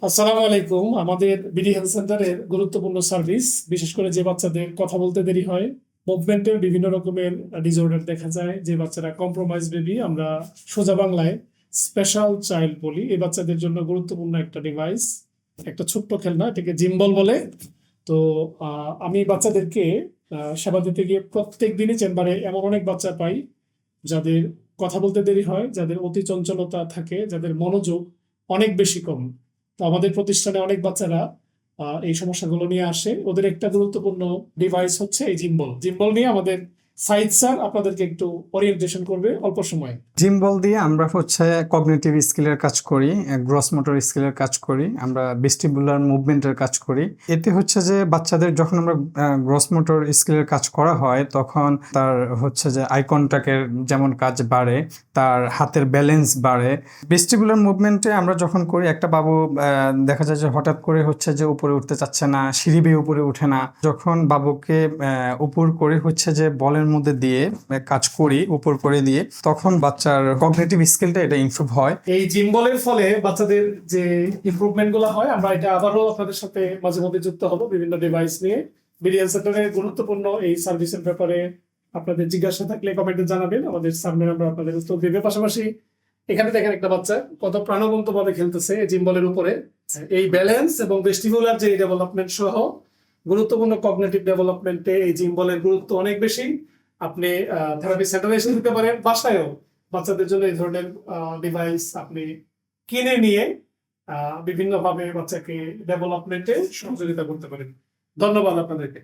আসসালামু আলাইকুম। আমাদের বিডি হেলথ সেন্টারের গুরুত্বপূর্ণ সার্ভিস, বিশেষ করে যে বাচ্চাদের কথা বলতে দেরি হয়, মুভমেন্টের বিভিন্ন রকমের ডিসঅর্ডার দেখা যায়, যে বাচ্চারা কম্প্রোমাইজ বেবি, আমরা সোজা বাংলায় স্পেশাল চাইল্ড বলি। এই বাচ্চাদের জন্য গুরুত্বপূর্ণ একটা ডিভাইস, একটা ছোট্ট খেলনা, এটাকে জিম্বল বলে। তো আমি বাচ্চাদেরকে সেবা দিতে গিয়ে প্রত্যেক দিনই চেম্বারে এমন অনেক বাচ্চা পাই যাদের কথা বলতে দেরি হয়, যাদের অতি চঞ্চলতা থাকে, যাদের মনোযোগ অনেক বেশি কম। তো আমাদের প্রতিষ্ঠানে অনেক বাচ্চারা এই সমস্যাগুলো নিয়ে আসে। ওদের একটা গুরুত্বপূর্ণ ডিভাইস হচ্ছে এই জিম্বল। জিম্বল নিয়ে আমাদের সাইদ স্যার আপনাদেরকে একটু ওরিয়েন্টেশন করবে অল্প সময়ে। জিম বল দিয়ে আমরা কগনিটিভ স্কিলের কাজ করি, গ্রস মোটর স্কিলের কাজ করি, আমরা ভেস্টিবুলার মুভমেন্টের কাজ করি। এতে যে বাচ্চাদের যখন আমরা গ্রস মোটর স্কিলের কাজ করা হয়, তখন তার আই কন্টাক্টের যেমন কাজ বাড়ে, তার হাতের ব্যালেন্স বাড়ে। ভেস্টিবুলার মুভমেন্টে আমরা যখন করি, একটা বাবু দেখা যায় যে হঠাৎ করে উপরে উঠতে চাচ্ছে না, সিঁড়ি বেয়ে উপরে উঠে না। যখন বাবুকে উপর করে যে বলের মধ্যে দিয়ে কাজ করি, উপর করে দিয়ে, তখন বাচ্চার কগনিটিভ স্কিলটা এটা ইমপ্রুভ হয়। এই জিম্বলের ফলে বাচ্চাদের যে ইমপ্রুভমেন্ট গুলো হয়, আমরা এটা আবারও আপনাদের সাথে মাঝে মধ্যে যুক্ত হব বিভিন্ন ডিভাইস নিয়ে। বিডিএল সেন্টারের গুরুত্বপূর্ণ এই সার্ভিসের ব্যাপারে আপনাদের জিজ্ঞাসা থাকলে কমেন্টে জানাবেন, আমাদের সামনে আমরা আপনাদের উত্তর দেবে। পাশাপাশি এখানে দেখেন একটা বাচ্চা কত প্রাণবন্ত ভাবে খেলতেছে জিম্বলের উপরে। এই ব্যালেন্স এবং ভেস্টিবুলার যে ডেভেলপমেন্ট সহ গুরুত্বপূর্ণ কগনিটিভ ডেভেলপমেন্টে এই জিম্বলের গুরুত্ব অনেক বেশি। আপনি থেরাপি সেন্টারে এসে দিতে পারেন, বাসায়ও বাচ্চাদের জন্য এই ধরনের ডিভাইস আপনি কিনে নিয়ে বিভিন্নভাবে বাচ্চাকে ডেভেলপমেন্টে সহযোগিতা করতে পারেন। ধন্যবাদ আপনাদেরকে।